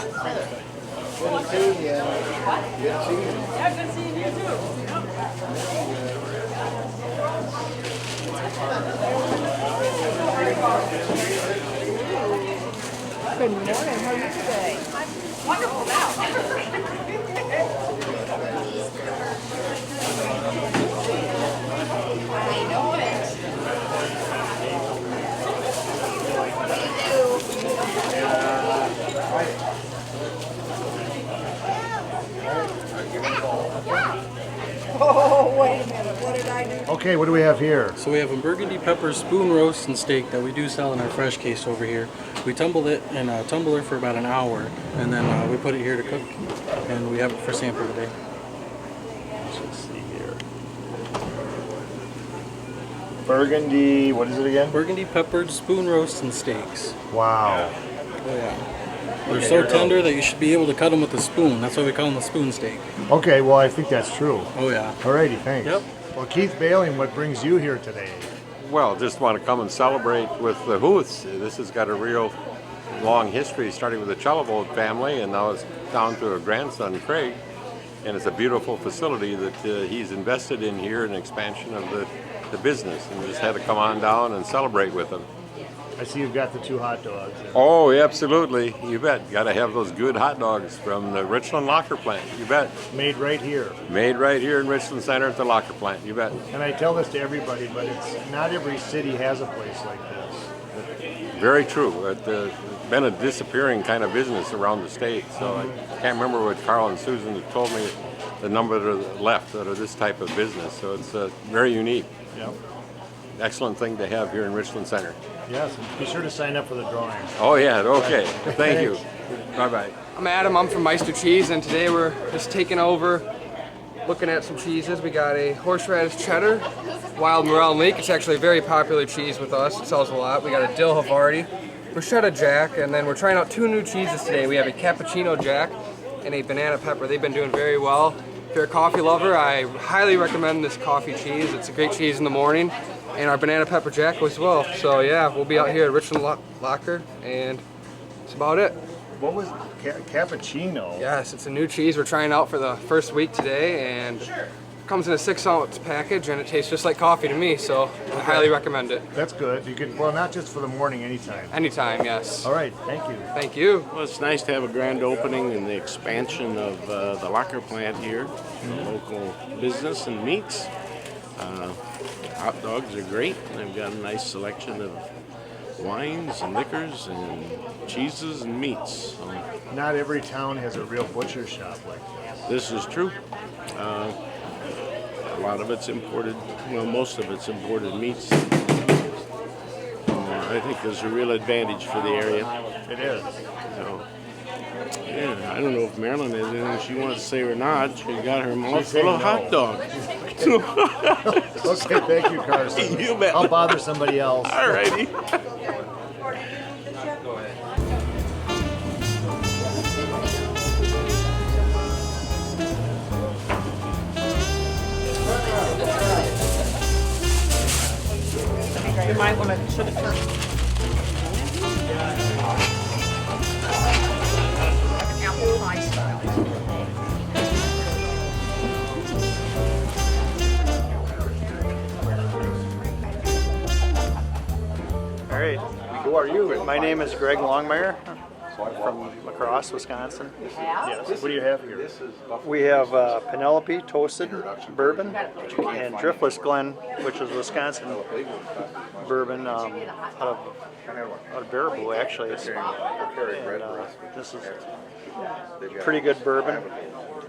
Good seeing you. Good seeing you. Yeah, good seeing you too. Good morning. How are you today? I'm wonderful now. I know it. Oh, wait a minute. What did I do? Okay, what do we have here? So we have a burgundy pepper spoon roast and steak that we do sell in our fresh case over here. We tumble it in a tumbler for about an hour, and then we put it here to cook, and we have it for sample today. Let's just see here. Burgundy, what is it again? Burgundy peppered spoon roast and steaks. Wow. Oh yeah. They're so tender that you should be able to cut them with a spoon. That's why we call them a spoon steak. Okay, well, I think that's true. Oh yeah. Alrighty, thanks. Yep. Well, Keith Baling, what brings you here today? Well, just want to come and celebrate with the Huths. This has got a real long history, starting with the Chellevold family, and now it's down to a grandson, Craig. And it's a beautiful facility that he's invested in here, an expansion of the business, and we just had to come on down and celebrate with him. I see you've got the 2 hot dogs. Oh, yeah, absolutely. You bet. Got to have those good hot dogs from the Richland locker plant. You bet. Made right here. Made right here in Richland Center at the locker plant. You bet. And I tell this to everybody, but it's not every city has a place like this. Very true. It's been a disappearing kind of business around the state. So I can't remember what Carl and Susan have told me the number that are left that are this type of business. So it's very unique. Yep. Excellent thing to have here in Richland Center. Yes, and be sure to sign up for the drawing. Oh yeah, okay. Thank you. Bye-bye. I'm Adam, I'm from Meister Cheese, and today we're just taking over, looking at some cheeses. We got a horseradish cheddar, wild morel leek. It's actually a very popular cheese with us. It sells a lot. We got a dill Havarti, bruschetta jack, and then we're trying out 2 new cheeses today. We have a cappuccino jack and a banana pepper. They've been doing very well. If you're a coffee lover, I highly recommend this coffee cheese. It's a great cheese in the morning. And our banana pepper jack as well. So yeah, we'll be out here at Richland Locker, and that's about it. What was cappuccino? Yes, it's a new cheese we're trying out for the first week today, and it comes in a 6-ounce package, and it tastes just like coffee to me. So I highly recommend it. That's good. You could, well, not just for the morning, anytime. Anytime, yes. All right, thank you. Thank you. Well, it's nice to have a grand opening and the expansion of the locker plant here, local business and meats. Hot dogs are great. They've got a nice selection of wines and liquors and cheeses and meats. So Not every town has a real butcher shop like this. this is true. A lot of it's imported, well, most of it's imported meats. I think there's a real advantage for the area. It is. So, yeah, I don't know if Marilyn has anything she wants to say or not. She got her mouth She's saying full of no. hot dogs. Okay, thank you, Carson. You bet. I'll bother somebody else. All righty. You might want to should have apple pie style. All right. Who are you? My name is Greg Longmire from La Crosse, Wisconsin. Yes. What do you have here? We have Penelope Toasted Bourbon and Driftless Glen, which is Wisconsin bourbon out of Baraboo, actually. This is pretty good bourbon.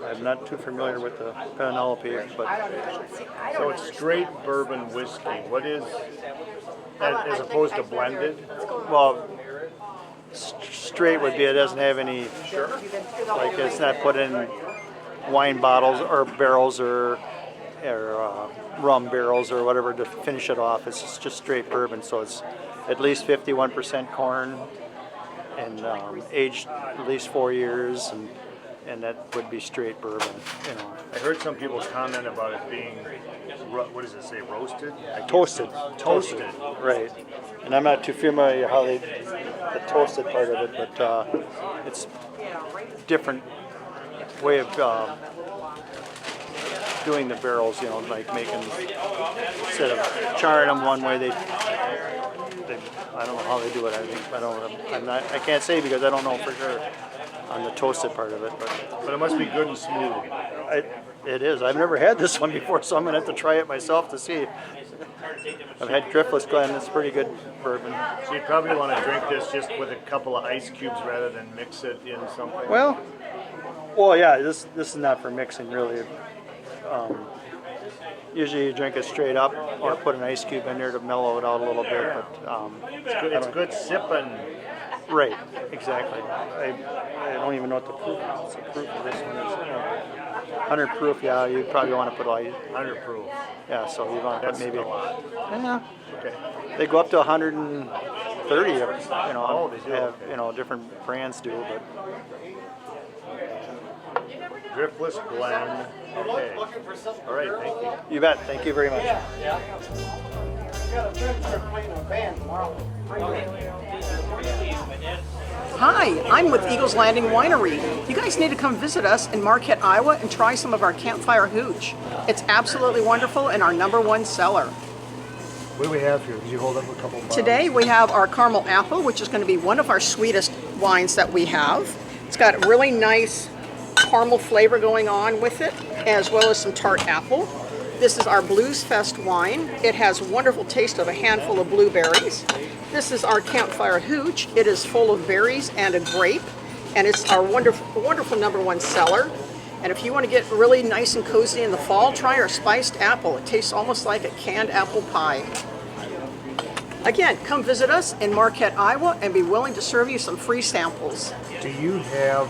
I'm not too familiar with the Penelope, but So it's straight bourbon whiskey. What is, as opposed to blended? well, straight would be it doesn't have any, like it's not put in wine bottles or barrels or rum barrels or whatever to finish it off. It's just straight bourbon, so it's at least 51% corn and aged at least 4 years, and that would be straight bourbon. You know, I heard some people comment about it being, what does it say, roasted? toasted. Toasted. Right. And I'm not too familiar how they the toasted part of it, but it's different way of doing the barrels, you know, like making, instead of charring them one way, they I don't know how they do it. I can't say because I don't know for sure on the toasted part of it, But it must be good and smooth. it is. I've never had this one before, so I'm gonna have to try it myself to see. I've had Driftless Glen. It's pretty good bourbon. So you'd probably want to drink this just with a couple of ice cubes rather than mix it in something. Well, yeah. This is not for mixing really. Usually you drink it straight up or put an ice cube in there to mellow it out a little bit. But it's good sipping. Right, exactly. I don't even know what the proof is. What's the proof of this one is? 100 proof, yeah, you probably want to put like 100 proof. Yeah, so you want to put That's maybe a lot. Yeah. Okay. They go up to 130, you know. Oh, they do, Have, okay. you know, different brands do, but Driftless Glen. Okay. All right, thank you. you bet. Thank you very much. Hi, I'm with Eagles Landing Winery. You guys need to come visit us in Marquette, Iowa and try some of our campfire hooch. It's absolutely wonderful and our #1 seller. What do we have here? Could you hold up a couple bottles? Today we have our caramel apple, which is going to be one of our sweetest wines that we have. It's got a really nice caramel flavor going on with it, as well as some tart apple. This is our Blues Fest wine. It has a wonderful taste of a handful of blueberries. This is our campfire hooch. It is full of berries and a grape, and it's our wonderful, wonderful #1 seller. And if you want to get really nice and cozy in the fall, try our spiced apple. It tastes almost like a canned apple pie. Again, come visit us in Marquette, Iowa, and be willing to serve you some free samples. Do you have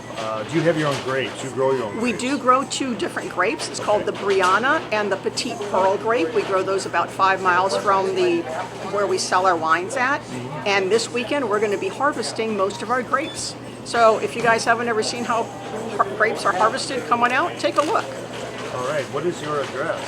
your own grapes? You grow your own grapes? We do grow 2 different grapes. It's called the Brianna and the Petite Pearl grape. We grow those about 5 miles from where we sell our wines at. And this weekend we're going to be harvesting most of our grapes. So if you guys haven't ever seen how grapes are harvested, come on out, take a look. All right, what is your address?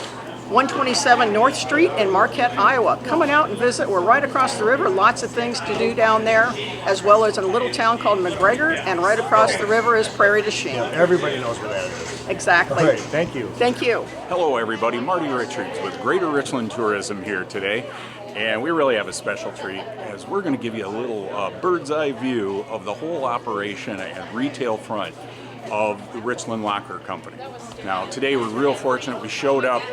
127 North Street in Marquette, Iowa. Come on out and visit. We're right across the river. Lots of things to do down there, as well as in a little town called McGregor, and right across the river is Prairie du Chien. Everybody knows where that is. Exactly. All right, thank you. Thank you. Hello everybody, Marty Richards with Greater Richland Tourism here today, and we really have a special treat as we're going to give you a little bird's eye view of the whole operation and retail front of the Richland Locker Company. Now today we're real fortunate we showed up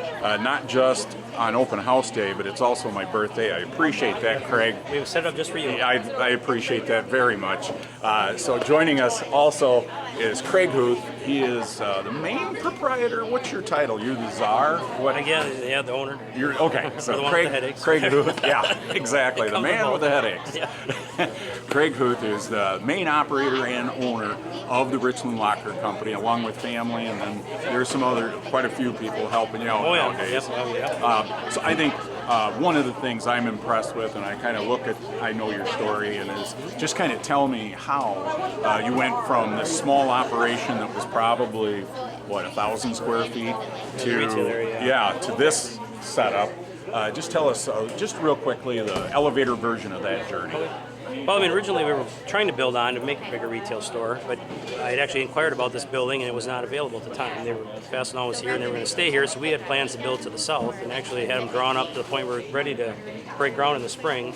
not just on open house day, but it's also my birthday. I appreciate that, Craig. We set it up just for you. I appreciate that very much. So joining us also is Craig Huth. He is the main proprietor. What's your title? You're the czar? What? Again, yeah, the owner. You're okay. So the one Craig, with the headaches. Craig Huth. Yeah, exactly. The comes man with with the both. headaches. Craig Huth is the main operator and owner of the Richland Locker Company, along with family, and then there's some other, quite a few people helping you out Oh, yeah. nowadays. Yep. Oh, yeah. So I think one of the things I'm impressed with, and I kind of look at, I know your story, and is just kind of tell me how you went from this small operation that was probably, what, 1,000 square feet to, retail area. to this setup. Just tell us, just real quickly, the elevator version of that journey. Well, I mean, originally we were trying to build on to make a bigger retail store, but I had actually inquired about this building and it was not available at the time. They were Fastenal was here and they were going to stay here, so we had plans to build to the south and actually had them drawn up to the point where we're ready to break ground in the spring.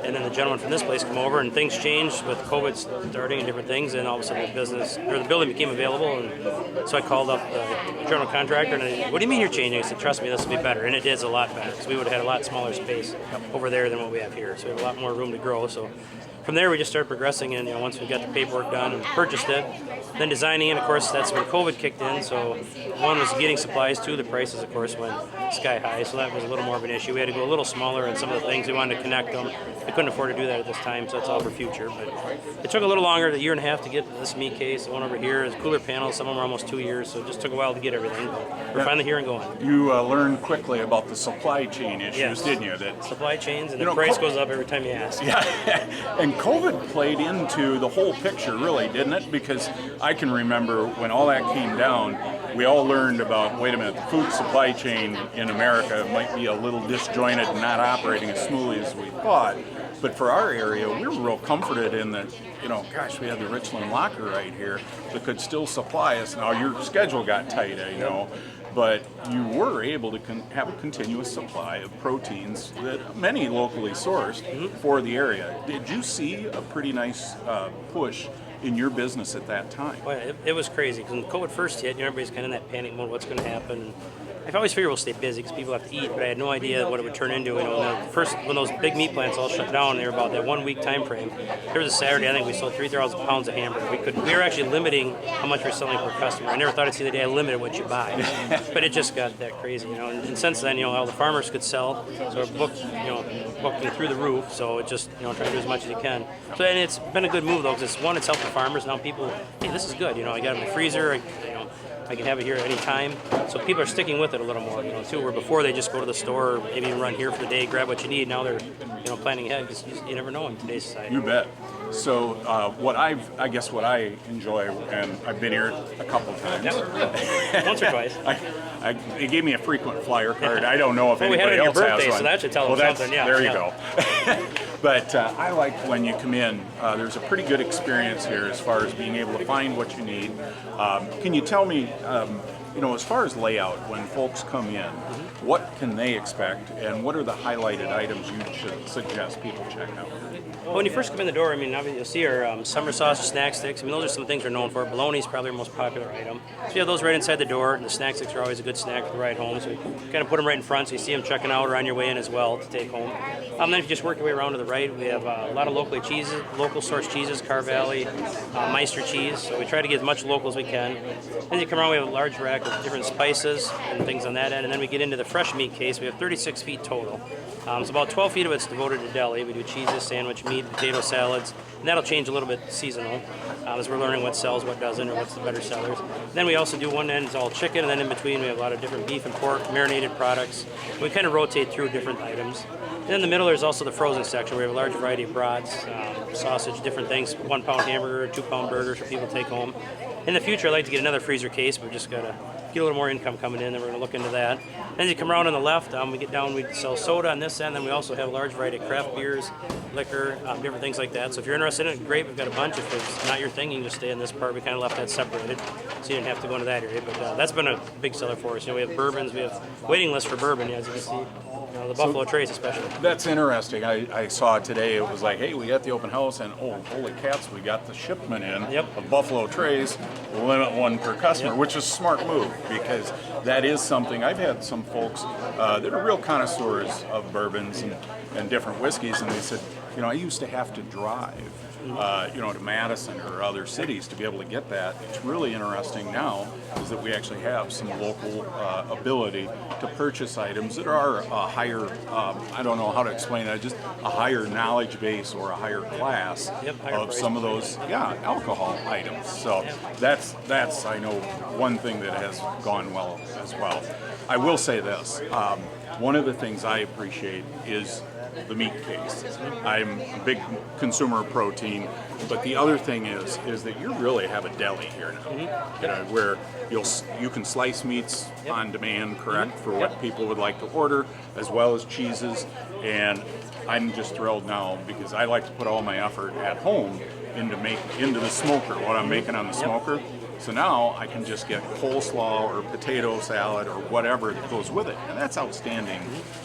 And then the gentleman from this place came over and things changed with COVID starting and different things, and all of a sudden the building became available. And so I called up the general contractor and what do you mean you're changing? I said, trust me, this will be better. And it is a lot better because we would have had a lot smaller space over there than what we have here. So we have a lot more room to grow. So from there, we just started progressing, and once we got the paperwork done and purchased it, then designing, and of course, that's when COVID kicked in. So one was getting supplies, 2, the prices, of course, went sky high. So that was a little more of an issue. We had to go a little smaller in some of the things. We wanted to connect them. We couldn't afford to do that at this time, so that's all for future. But it took a little longer, a year and a half, to get this meat case. The one over here is cooler panels. Some of them are almost 2 years, so it just took a while to get everything. But we're finally here and going. You learned quickly about the supply chain issues, Yes. didn't you? That Supply chains, and the price goes up every time you ask. Yeah, and COVID played into the whole picture, really, didn't it? Because I can remember when all that came down, we all learned about, wait a minute, the food supply chain in America might be a little disjointed and not operating as smoothly as we thought. But for our area, we were real comforted in that, you know, gosh, we had the Richland locker right here that could still supply us. Now your schedule got tight, I know, but you were able to have a continuous supply of proteins that many locally sourced for the area. Did you see a pretty nice push in your business at that time? Well, it was crazy because when COVID first hit, everybody's kind of in that panic mode. What's going to happen? I always figured we'll stay busy because people have to eat, but I had no idea what it would turn into. You know, when those big meat plants all shut down, they were about that 1 week time frame. There was a Saturday, I think we sold 3,000 pounds of hamburger. We were actually limiting how much we're selling per customer. I never thought I'd see the day I limited what you buy, but it just got that crazy. You know, and since then, you know, all the farmers could sell, so we're booking through the roof. So it just, you know, try to do as much as you can. So and it's been a good move though, because it's helped the farmers. Now people, hey, this is good. You know, I got it in the freezer. I can have it here at any time. So people are sticking with it a little more, you know, too, where before they just go to the store, maybe run here for the day, grab what you need. Now they're, you know, planning ahead because you never know in today's society. You bet. So what I enjoy, and I've been here a couple times. Yep. Once or twice. They gave me a frequent flyer card. I don't know if well, anybody else birthday, has one. So that should tell them something. Yeah. There you go. But I like when you come in, there's a pretty good experience here as far as being able to find what you need. Can you tell me, you know, as far as layout, when folks come in, what can they expect, and what are the highlighted items you should suggest people check out? Well, when you first come in the door, I mean, obviously you'll see our summer sausage snack sticks. I mean, those are some things we're known for. Bologna is probably our most popular item. So you have those right inside the door. And the snack sticks are always a good snack for the ride home. So we kind of put them right in front, so you see them checking out or on your way in as well to take home. Then if you just work your way around to the right, we have a lot of local source cheeses, Car Valley, Meister cheese. So we try to get as much local as we can. Then you come around, we have a large rack of different spices and things on that end. And then we get into the fresh meat case. We have 36 feet total. So about 12 feet of it's devoted to deli. We do cheeses, sandwich, meat, potato salads, and that'll change a little bit seasonal as we're learning what sells, what doesn't, or what's the better sellers. Then we also do one end is all chicken, and then in between we have a lot of different beef and pork, marinated products. We kind of rotate through different items. And in the middle there's also the frozen section where we have a large variety of brats, sausage, different things, 1 pound hamburger, 2 pound burgers for people to take home. In the future I'd like to get another freezer case, but we've just got to get a little more income coming in, then we're going to look into that. Then you come around on the left, we get down, we sell soda on this end, then we also have a large variety of craft beers, liquor, different things like that. So if you're interested in it, great, we've got a bunch. If it's not your thing, you can just stay in this part. We kind of left that separated, so you didn't have to go into that area. But that's been a big seller for us. You know, we have bourbons, we have waiting lists for bourbon, as you can see. The Buffalo Trace especially. That's interesting. I saw today, it was like, hey, we got the open house, and oh, holy cats, we got the shipment in of Buffalo Trace, limit 1 per customer, which is a smart move, because that is something, I've had some folks that are real connoisseurs of bourbons and different whiskeys, and they said, you know, I used to have to drive, you know, to Madison or other cities to be able to get that. It's really interesting now is that we actually have some local ability to purchase items that are a higher, I don't know how to explain it, just a higher knowledge base or a higher class of some of those, alcohol items. So that's I know one thing that has gone well as well. I will say this, one of the things I appreciate is the meat case. I'm a big consumer of protein, but the other thing is that you really have a deli here now, you know, where you can slice meats on demand, correct, for what people would like to order, as well as cheeses. And I'm just thrilled now because I like to put all my effort at home into the smoker, what I'm making on the smoker. So now I can just get coleslaw or potato salad or whatever that goes with it, and that's outstanding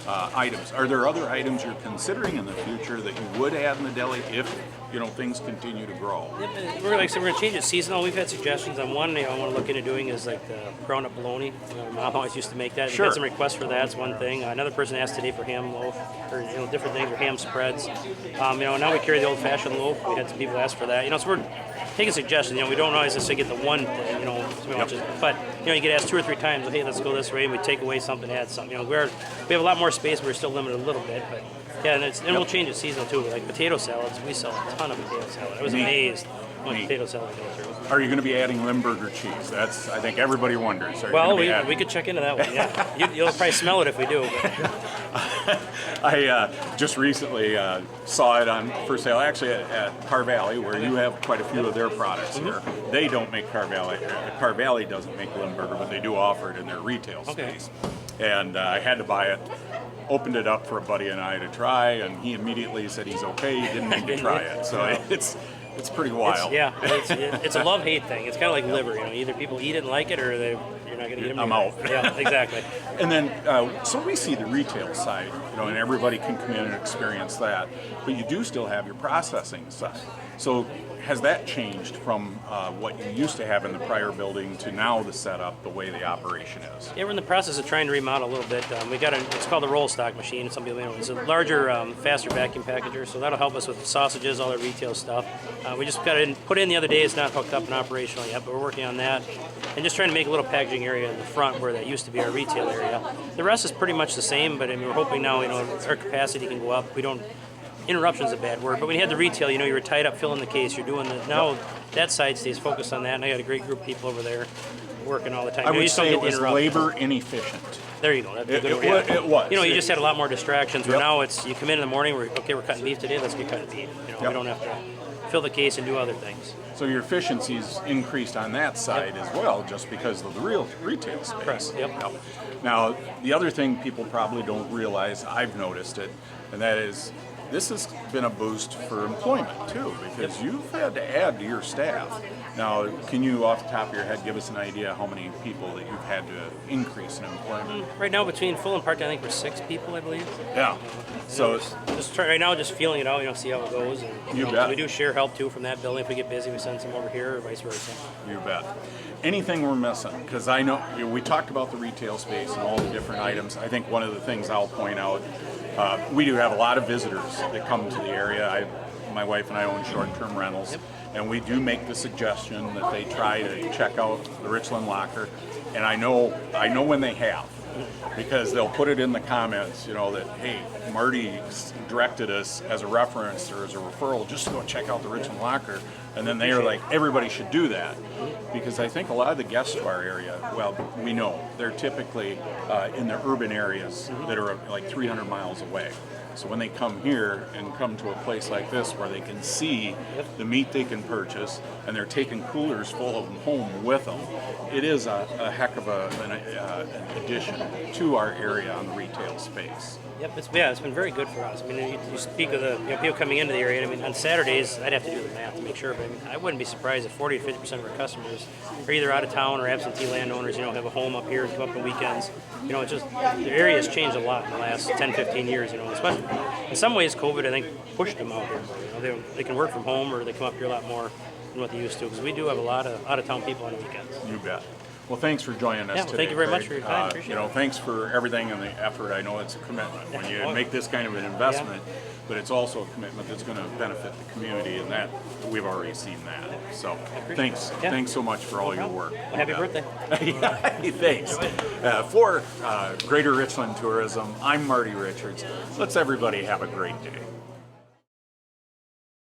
items. Are there other items you're considering in the future that you would add in the deli if, you know, things continue to grow? We're going to change it seasonal. We've had suggestions on one. I want to look into doing is like the ground up bologna. Mom always used to make that. We've had some requests for that. It's one thing. Another person asked today for ham loaf or different things or ham spreads. Now we carry the old fashioned loaf. We had some people ask for that. So we're taking suggestions. We don't always just get the one thing. But you get asked 2 or 3 times. Hey, let's go this way, and we take away something, add something. We have a lot more space. But we're still limited a little bit, but. Yeah, and we'll change it seasonal too. Like potato salads, we sell a ton of potato salad. I was amazed when potato salad goes through. Are you going to be adding Limburger cheese? That's, I think everybody wonders. Well, we could check into that one. Yeah, you'll probably smell it if we do. I just recently saw it on for sale, actually at Car Valley, where you have quite a few of their products here. They don't make Car Valley. Car Valley doesn't make Limburger, but they do offer it in their retail space. And I had to buy it. opened it up for a buddy and I to try, and he immediately said he's okay. He didn't need to try it. So it's pretty wild. It's a love-hate thing. It's kind of like liver. You know, either people eat it and like it, or you're not going to eat them. I'm out. Yeah, exactly. And then, so we see the retail side, you know, and everybody can come in and experience that. But you do still have your processing side. So has that changed from what you used to have in the prior building to now the setup, the way the operation is? Yeah, we're in the process of trying to remodel a little bit. We got it's called the roll stock machine. Some people know it's a larger, faster vacuum packager, so that'll help us with sausages, all the retail stuff. We just got it put in the other day. It's not hooked up and operational yet, but we're working on that and just trying to make a little packaging area in the front where that used to be our retail area. The rest is pretty much the same, but I mean, we're hoping now, you know, our capacity can go up. We don't. Interruption's a bad word, but when you had the retail, you know, you were tied up filling the case. You're doing the now that side stays focused on that, and I got a great group of people over there working all the time. I you would just don't say get it was interruptions. labor inefficient. There you go. That'd be a good word, yeah. It was. You know, you just had a lot more distractions. Where Yep. now it's you come in the morning. We're cutting beef today. Let's get cutting beef. You know, Yep. we don't have to fill the case and do other things. So your efficiencies increased on that side as well, just because of the real retail space. Correct. Yep. Now, the other thing people probably don't realize, I've noticed it, and that is this has been a boost for employment too, because you've had to add to your staff. Now, can you, off the top of your head, give us an idea how many people that you've had to increase in employment? Right now, between full and part-time, I think we're 6 people, I believe. Yeah. So just try, right now, just feeling it out. You know, see how it goes. And, You know, bet. We do share help too from that building. If we get busy, we send some over here, or vice versa. You bet. Anything we're missing? Because I know we talked about the retail space and all the different items. I think one of the things I'll point out, we do have a lot of visitors that come to the area. My wife and I own short-term rentals, and we do make the suggestion that they try to check out the Richland Locker. And I know when they have, because they'll put it in the comments, you know, that, hey, Marty directed us as a reference or as a referral just to go check out the Richland Locker. And then they are like, everybody should do that. Because I think a lot of the guests to our area, well, we know, they're typically in the urban areas that are like 300 miles away. So when they come here and come to a place like this where they can see the meat they can purchase, and they're taking coolers full of them home with them, it is a heck of an addition to our area on the retail space. Yep, it's been very good for us. I mean, you speak of the people coming into the area. I mean, on Saturdays, I'd have to do the math to make sure, but I mean, I wouldn't be surprised if 40 to 50% of our customers are either out of town or absentee landowners. You know, have a home up here and come up on weekends. You know, it's just the area has changed a lot in the last 10, 15 years. You know, especially in some ways, COVID I think pushed them out here. You know, they can work from home or they come up here a lot more than what they used to, because we do have a lot of out of town people on the weekends. You bet. Well, thanks for joining us well, today. thank you very much Craig. for your time. Appreciate you know, it. thanks for everything and the effort. I know it's a commitment when you make this kind of an investment, but it's also a commitment that's going to benefit the community, and that we've already seen that. So, thanks, thanks so much for all your work. Well, happy birthday. Hey, thanks. For Greater Richland Tourism, I'm Marty Richards. Let's everybody have a great day.